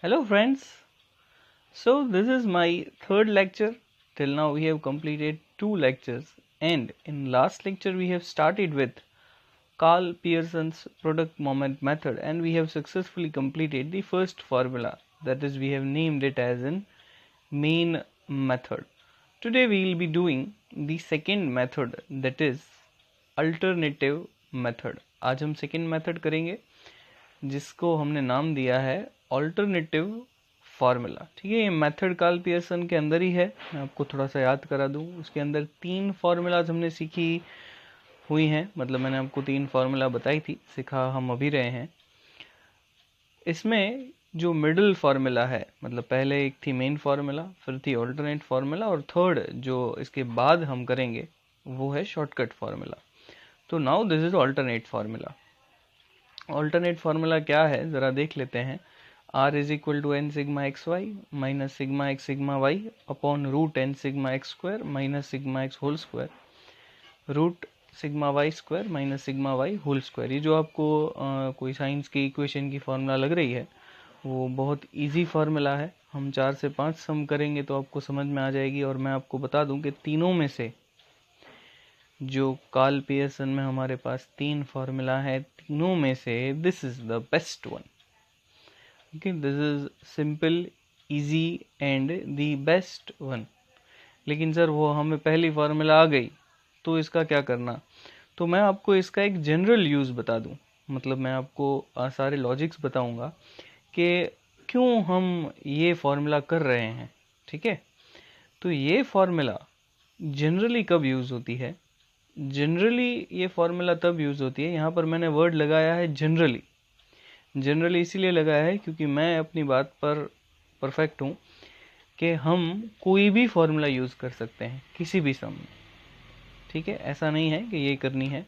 Hello friends. So this is my third lecture. Till now we have completed two lectures, and in last lecture we have started with Carl Pearson's product moment method, and we have successfully completed the first formula, that is we have named it as an main method. Today we will be doing the second method, that is alternative method. आज हम second method करेंगे जिसको हमने नाम दिया है alternative formula. ठीक है, ये मेथड कार्ल पियर्सन के अंदर ही है। मैं आपको थोड़ा सा याद करा दूं, उसके अंदर 3 फार्मूलाज हमने सीखी हुई हैं, मतलब मैंने आपको 3 फार्मूला बताई थी, सिखा हम अभी रहे हैं। इसमें जो मिडिल फार्मूला है, मतलब पहले एक थी मेन फार्मूला, फिर थी ऑल्टरनेट फार्मूला, और थर्ड जो इसके बाद हम करेंगे वो है शॉर्टकट फार्मूला। तो now this is alternate formula. Alternate formula क्या है ज़रा देख लेते हैं। r is equal to N sigma X Y minus sigma X sigma Y upon root N sigma x square minus sigma x whole square root sigma Y square minus sigma Y whole square. ये जो आपको कोई science की equation की formula लग रही है वो बहुत इजी फार्मूला है। हम 4 से 5 सम करेंगे तो आपको समझ में आ जाएगी। और मैं आपको बता दूं कि तीनों में से जो कार्ल पियर्सन में हमारे पास 3 फार्मूला है, तीनों में से this is the best one. Okay, this is simple, easy and the best one. लेकिन सर वो हमें पहली फार्मूला आ गई तो इसका क्या करना? तो मैं आपको इसका एक जनरल यूज बता दूं, मतलब मैं आपको सारे लॉजिक्स बताऊंगा कि क्यों हम ये फार्मूला कर रहे हैं। ठीक है, तो ये फार्मूला जनरली कब यूज होती है? जनरली ये फार्मूला तब यूज होती है, यहाँ पर मैंने वर्ड लगाया है जनरली। जनरली इसीलिए लगाया है क्योंकि मैं अपनी बात पर परफेक्ट हूँ कि हम कोई भी फार्मूला यूज कर सकते हैं किसी भी सम में। ठीक है, ऐसा नहीं है कि ये करनी है,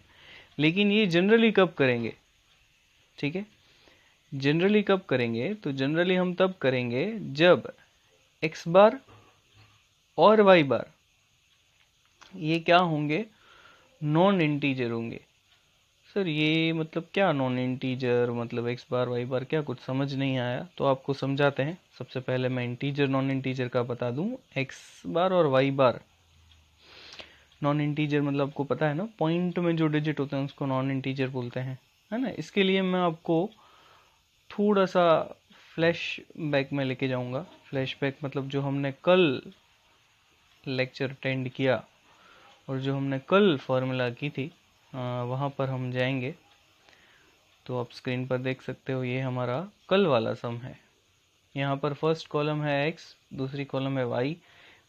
लेकिन ये जनरली कब करेंगे? ठीक है, जनरली कब करेंगे? तो जनरली हम तब करेंगे जब x बार और y बार ये क्या होंगे? नॉन इंटीजर होंगे। सर ये मतलब क्या नॉन इंटीजर, मतलब x बार y बार, क्या कुछ समझ नहीं आया? तो आपको समझाते हैं। सबसे पहले मैं इंटीजर नॉन इंटीजर का बता दूं। x बार और y बार नॉन इंटीजर मतलब आपको पता है ना, पॉइंट में जो डिजिट होते हैं उसको नॉन इंटीजर बोलते हैं, है ना। इसके लिए मैं आपको थोड़ा सा फ्लैश बैक में लेके जाऊंगा। फ्लैश बैक मतलब जो हमने कल लेक्चर अटेंड किया और जो हमने कल फार्मूला की थी वहाँ पर हम जाएंगे। तो आप स्क्रीन पर देख सकते हो, ये हमारा कल वाला सम है। यहाँ पर फर्स्ट कॉलम है x, दूसरी कॉलम है y,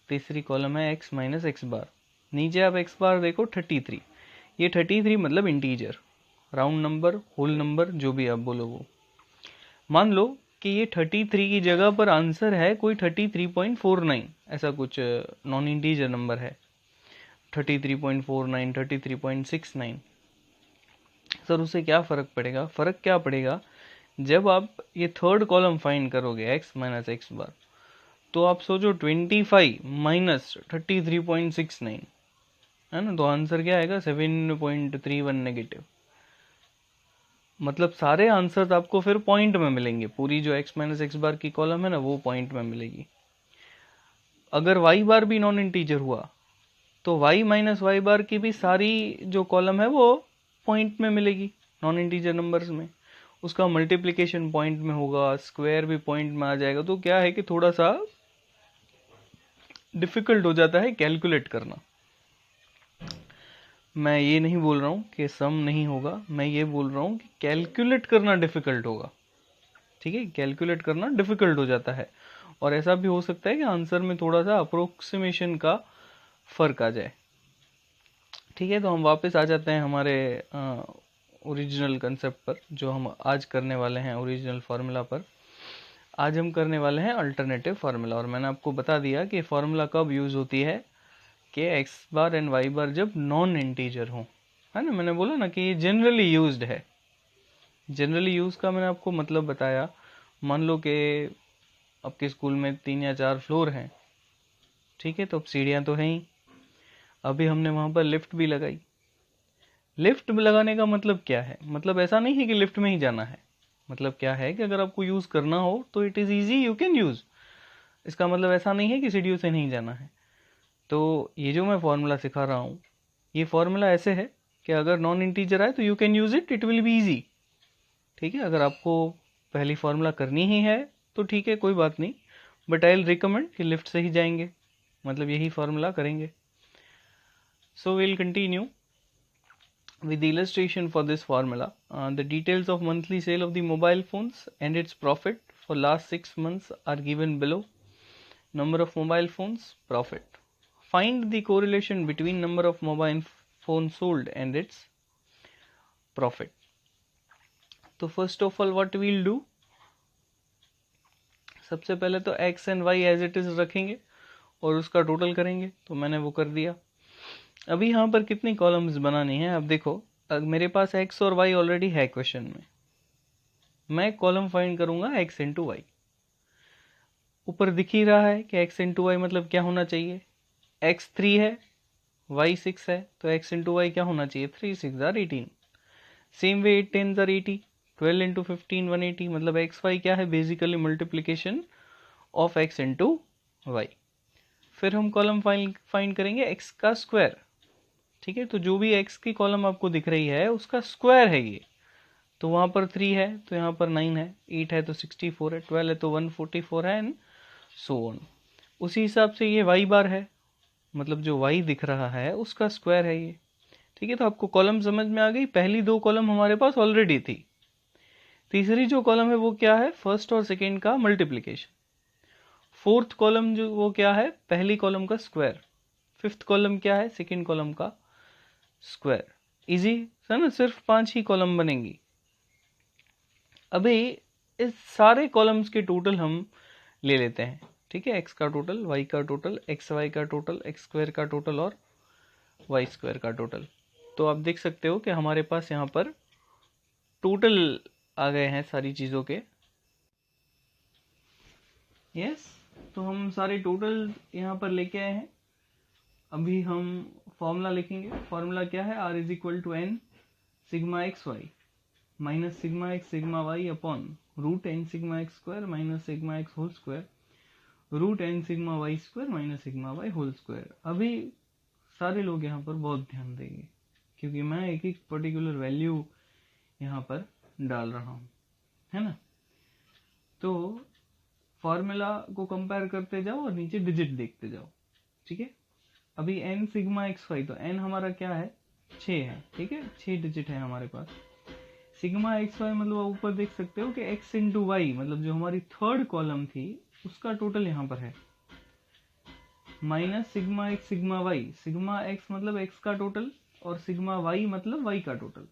तीसरी कॉलम है x माइनस एक्स बार। नीचे आप x बार देखो 33। ये 33 मतलब integer, round number, whole number, जो भी आप बोलो वो। मान लो कि ये 33 की जगह पर आंसर है कोई 33.49, ऐसा कुछ नॉन इंटीजर नंबर है, 33.49, 33.69। सर उससे क्या फ़र्क पड़ेगा? फ़र्क क्या पड़ेगा, जब आप ये थर्ड कॉलम फाइंड करोगे x माइनस एक्स बार, तो आप सोचो 25 माइनस 33.69, है ना, तो आंसर क्या आएगा? 7.31 नेगेटिव। मतलब सारे आंसर्स आपको फिर पॉइंट में मिलेंगे। पूरी जो x माइनस एक्स बार की कॉलम है ना वो पॉइंट में मिलेगी। अगर y बार भी नॉन इंटीजर हुआ तो y माइनस वाई बार की भी सारी जो कॉलम है वो पॉइंट में मिलेगी, नॉन इंटीजर नंबर्स में। उसका मल्टीप्लिकेशन पॉइंट में होगा, स्क्वायर भी पॉइंट में आ जाएगा। तो क्या है कि थोड़ा सा डिफिकल्ट हो जाता है कैलकुलेट करना। मैं ये नहीं बोल रहा हूँ कि सम नहीं होगा, मैं ये बोल रहा हूँ कि कैलकुलेट करना डिफिकल्ट होगा। ठीक है, कैलकुलेट करना डिफिकल्ट हो जाता है, और ऐसा भी हो सकता है कि आंसर में थोड़ा सा अप्रोक्सीमेशन का फर्क आ जाए। ठीक है, तो हम वापस आ जाते हैं हमारे ओरिजिनल कंसेप्ट पर, जो हम आज करने वाले हैं, ओरिजिनल फार्मूला पर। आज हम करने वाले हैं अल्टरनेटिव फार्मूला। और मैंने आपको बता दिया कि फार्मूला कब यूज़ होती है, कि एक्स बार एंड वाई बार जब नॉन इंटीजर हो, है ना। मैंने बोला ना कि ये जनरली यूज्ड है। जनरली यूज का मैंने आपको मतलब बताया। मान लो कि आपके स्कूल में 3 या 4 फ्लोर हैं, ठीक है, तो अब सीढ़ियाँ तो हैं ही। अभी हमने वहाँ पर लिफ्ट भी लगाई। लिफ्ट लगाने का मतलब क्या है? मतलब ऐसा नहीं है कि लिफ्ट में ही जाना है। मतलब क्या है कि अगर आपको यूज़ करना हो तो it is easy, you can use. इसका मतलब ऐसा नहीं है कि सीडीओ से नहीं जाना है। तो ये जो मैं फॉर्मूला सिखा रहा हूँ, ये फॉर्मूला ऐसे है कि अगर नॉन इंटीजर आए तो you can use it, it will be easy. ठीक है, अगर आपको पहली फॉर्मूला करनी ही है तो ठीक है, कोई बात नहीं, बट आई विल रिकमेंड कि लिफ्ट से ही जाएंगे, मतलब यही फॉर्मूला करेंगे। So will continue with the illustration for this formula. The details of monthly sale of the mobile phones and its profit for last 6 months are given below. Number of mobile phones, profit. Find the correlation between number of mobile phones sold and its profit. तो first of all what we'll do, सबसे पहले तो x and y as it is रखेंगे और उसका total करेंगे। तो मैंने वो कर दिया। अभी यहाँ पर कितनी कॉलम्स बनानी है, अब देखो, मेरे पास x और y ऑलरेडी है क्वेश्चन में। मैं कॉलम फाइंड करूंगा x इंटू वाई। ऊपर दिख ही रहा है कि x इंटू वाई मतलब क्या होना चाहिए, x 3 है, y 6 है, तो x इंटू वाई क्या होना चाहिए, 3 6 are 18। Same way 8 10 are 80, 12 into 15 180, मतलब एक्स वाई क्या है, basically multiplication of x into y. फिर हम कॉलम फाइंड करेंगे x का स्क्वायर। ठीक है, तो जो भी x की कॉलम आपको दिख रही है उसका स्क्वायर है ये। तो वहां पर 3 है तो यहाँ पर 9 है, 8 है तो 64 है, 12 है तो 144 है, एंड सो ऑन। उसी हिसाब से ये y बार है, मतलब जो y दिख रहा है उसका स्क्वायर है ये। ठीक है, तो आपको कॉलम समझ में आ गई। पहली दो कॉलम हमारे पास ऑलरेडी थी। तीसरी जो कॉलम है वो क्या है, फर्स्ट और सेकेंड का मल्टीप्लीकेशन। फोर्थ कॉलम जो वो क्या है, पहली कॉलम का स्क्वायर। फिफ्थ कॉलम क्या है, सेकेंड कॉलम का स्क्वायर। इजी है ना, सिर्फ 5 ही कॉलम बनेंगी। अभी इस सारे कॉलम्स के टोटल हम ले लेते हैं। ठीक है, एक्स का टोटल, वाई का टोटल, एक्स वाई का टोटल, एक्स स्क्वायर का टोटल और वाई स्क्वायर का टोटल। तो आप देख सकते हो कि हमारे पास यहाँ पर टोटल आ गए हैं सारी चीज़ों के। यस, तो हम सारे टोटल यहाँ पर लेके आए हैं। अभी हम फॉर्मूला लिखेंगे। फॉर्मूला क्या है, R is equal to N sigma X Y minus sigma X sigma Y upon root N sigma x square minus sigma x whole square root N sigma Y square minus sigma Y whole square. अभी सारे लोग यहाँ पर बहुत ध्यान देंगे क्योंकि मैं एक एक पर्टिकुलर वैल्यू यहाँ पर डाल रहा हूँ, है ना। तो फॉर्मूला को कंपेयर करते जाओ और नीचे डिजिट देखते जाओ। ठीक है, अभी n सिग्मा एक्स वाई, तो n हमारा क्या है, 6 है। ठीक है, 6 डिजिट है हमारे पास। सिग्मा एक्स वाई मतलब आप ऊपर देख सकते हो कि x इंटू वाई, मतलब जो हमारी थर्ड कॉलम थी उसका टोटल यहाँ पर है, minus sigma X sigma Y. Sigma x मतलब x का टोटल और सिग्मा वाई मतलब y का टोटल।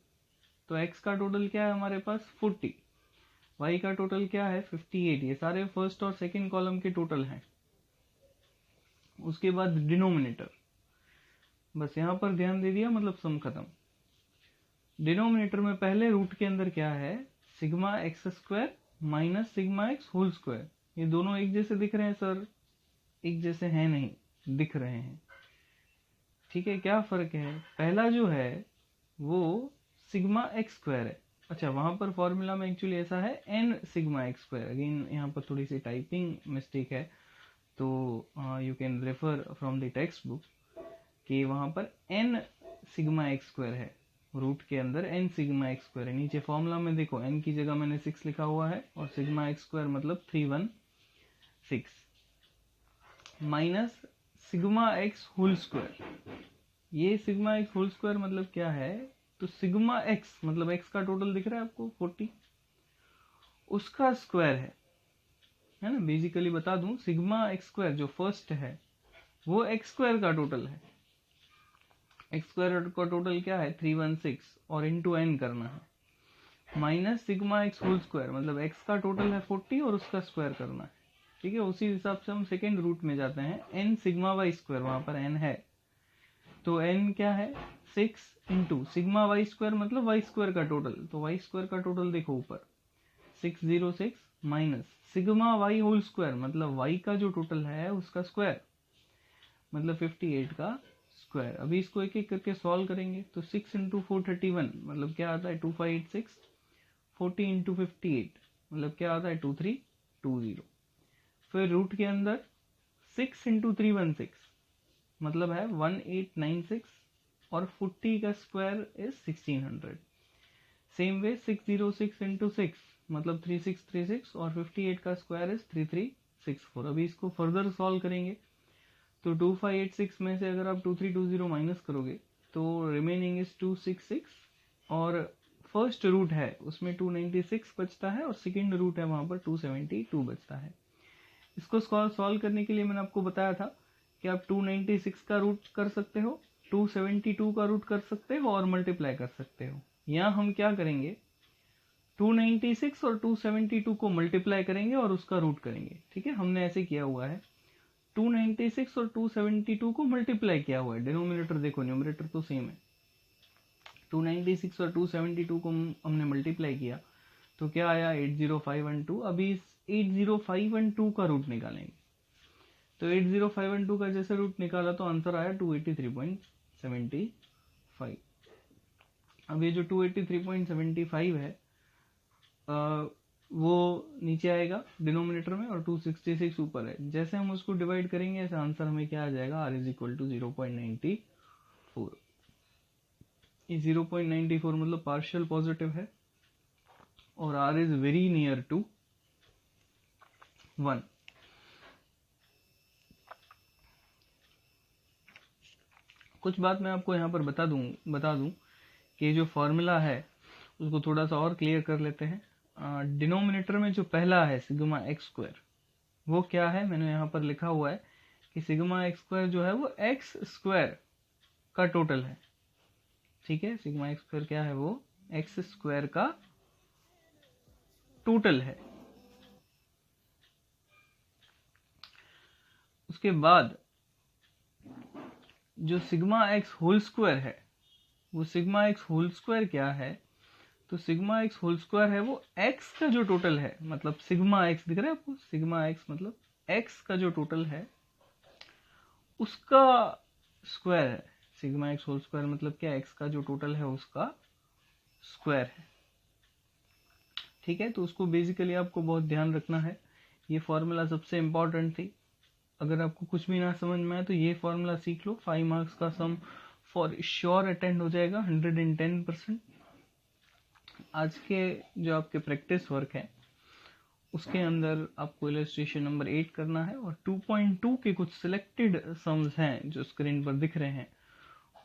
तो x का टोटल क्या है हमारे पास 40, y का टोटल क्या है 58। ये सारे फर्स्ट और सेकंड कॉलम के टोटल हैं। उसके बाद डिनोमिनेटर, बस यहां पर ध्यान दे दिया मतलब सम खत्म। डिनोमिनेटर में पहले रूट के अंदर क्या है, sigma x square minus sigma x whole square. ये दोनों एक जैसे दिख रहे हैं सर, एक जैसे हैं नहीं, दिख रहे हैं। ठीक है, क्या फर्क है, पहला जो है वो सिग्मा एक्स स्क्वायर है। अच्छा, वहां पर फॉर्मूला में एक्चुअली ऐसा है n sigma x square. Again यहाँ पर थोड़ी सी टाइपिंग मिस्टेक है, तो you can refer from the text book कि वहां पर एन सिग्मा एक्स स्क्वायर है, रूट के अंदर एन सिग्मा एक्स स्क्वायर है। नीचे फॉर्मूला में देखो एन की जगह मैंने 6 लिखा हुआ है और सिग्मा एक्स स्क्वायर मतलब 316 minus sigma x whole square. ये सिग्मा एक्स होल स्क्वायर मतलब क्या है, तो सिग्मा एक्स मतलब एक्स का टोटल दिख रहा है आपको 40, उसका स्क्वायर है ना। बेसिकली बता दूं, सिग्मा एक्स स्क्वायर जो फर्स्ट है वो एक्स स्क्वायर का टोटल है। एक्स स्क्वायर का टोटल क्या है 316 और इंटू एन करना है, minus sigma x whole square मतलब एक्स का टोटल है 40 और उसका स्क्वायर करना है। ठीक है, उसी हिसाब से हम सेकेंड रूट में जाते हैं, एन सिग्मा वाई स्क्वायर, वहां पर एन है तो एन क्या है 6 इंटू सिग्मा वाई स्क्वायर मतलब वाई स्क्वायर का टोटल। तो वाई स्क्वायर का टोटल देखो ऊपर 606 minus sigma Y whole square मतलब वाई का जो टोटल है उसका स्क्वायर मतलब 58 का स्क्वायर। अभी इसको एक एक करके सॉल्व करेंगे तो 6 इंटू 431 मतलब क्या आता है 2586 40 इंटू 58 मतलब क्या आता है 2320। फिर रूट के अंदर 6 इंटू 316 मतलब है 1896 और 40 का square is 1600। Same way 606 into 6 मतलब 3636 और 58 का स्क्वायर इज 3364। अभी इसको फर्दर सॉल्व करेंगे तो 2586 में से अगर आप 2320 माइनस करोगे तो रिमेनिंग इज 266 और फर्स्ट रूट है उसमें 296 बचता है और सेकेंड रूट है वहां पर 272 बचता है। इसको सॉल्व करने के लिए मैंने आपको बताया था कि आप 296 का रूट कर सकते हो, 272 का रूट कर सकते हो और मल्टीप्लाई कर सकते हो। यहाँ हम क्या करेंगे 296 और 272 को मल्टीप्लाई करेंगे और उसका रूट करेंगे। ठीक है, हमने ऐसे किया हुआ है 296 और 272 को मल्टीप्लाई किया हुआ है। डिनोमिनेटर देखो, न्यूमरेटर तो सेम है। 296 और 272 को हमने मल्टीप्लाई किया तो क्या आया 80512। अभी इस 80512 का रूट निकालेंगे तो 80512 का जैसे रूट निकाला तो आंसर आया 283.75। अब ये जो 283.75 है वो नीचे आएगा डिनोमिनेटर में और 266 ऊपर है। जैसे हम उसको डिवाइड करेंगे ऐसे आंसर हमें क्या आ जाएगा r इज इक्वल टू 0.94। ये 0.94 मतलब पार्शियल पॉजिटिव है और r is very near to 1। कुछ बात मैं आपको यहाँ पर बता दूं कि जो फॉर्मूला है उसको थोड़ा सा और क्लियर कर लेते हैं। डिनोमिनेटर में जो पहला है सिग्मा एक्स स्क्वायर वो क्या है, मैंने यहाँ पर लिखा हुआ है कि सिग्मा एक्स स्क्वायर जो है वो एक्स स्क्वायर का टोटल है। ठीक है, सिग्मा एक्स स्क्वायर क्या है, वो एक्स स्क्वायर का टोटल है। उसके बाद जो सिग्मा एक्स होल स्क्वायर है वो सिग्मा एक्स होल स्क्वायर क्या है, तो सिग्मा एक्स होल स्क्वायर है वो एक्स का जो टोटल है, मतलब सिग्मा एक्स दिख रहा है आपको, सिग्मा एक्स मतलब एक्स का जो टोटल है उसका स्क्वायर है। सिग्मा एक्स होल स्क्वायर मतलब क्या, एक्स का जो टोटल है उसका स्क्वायर है। ठीक है, तो उसको बेसिकली आपको बहुत ध्यान रखना है। ये फॉर्मूला सबसे इंपॉर्टेंट थी। अगर आपको कुछ भी ना समझ में आए तो ये फॉर्मूला सीख लो, 5 मार्क्स का सम फॉर श्योर अटेंड हो जाएगा 110%। आज के जो आपके प्रैक्टिस वर्क है उसके अंदर आपको इलस्ट्रेशन नंबर 8 करना है और 2.2 के कुछ सिलेक्टेड सम्स हैं जो स्क्रीन पर दिख रहे हैं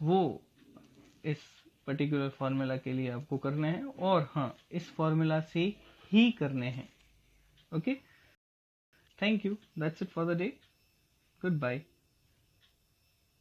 वो इस पर्टिकुलर फार्मूला के लिए आपको करने हैं और हाँ इस फार्मूला से ही करने हैं। Okay, thank you, that's it for the day, good bye.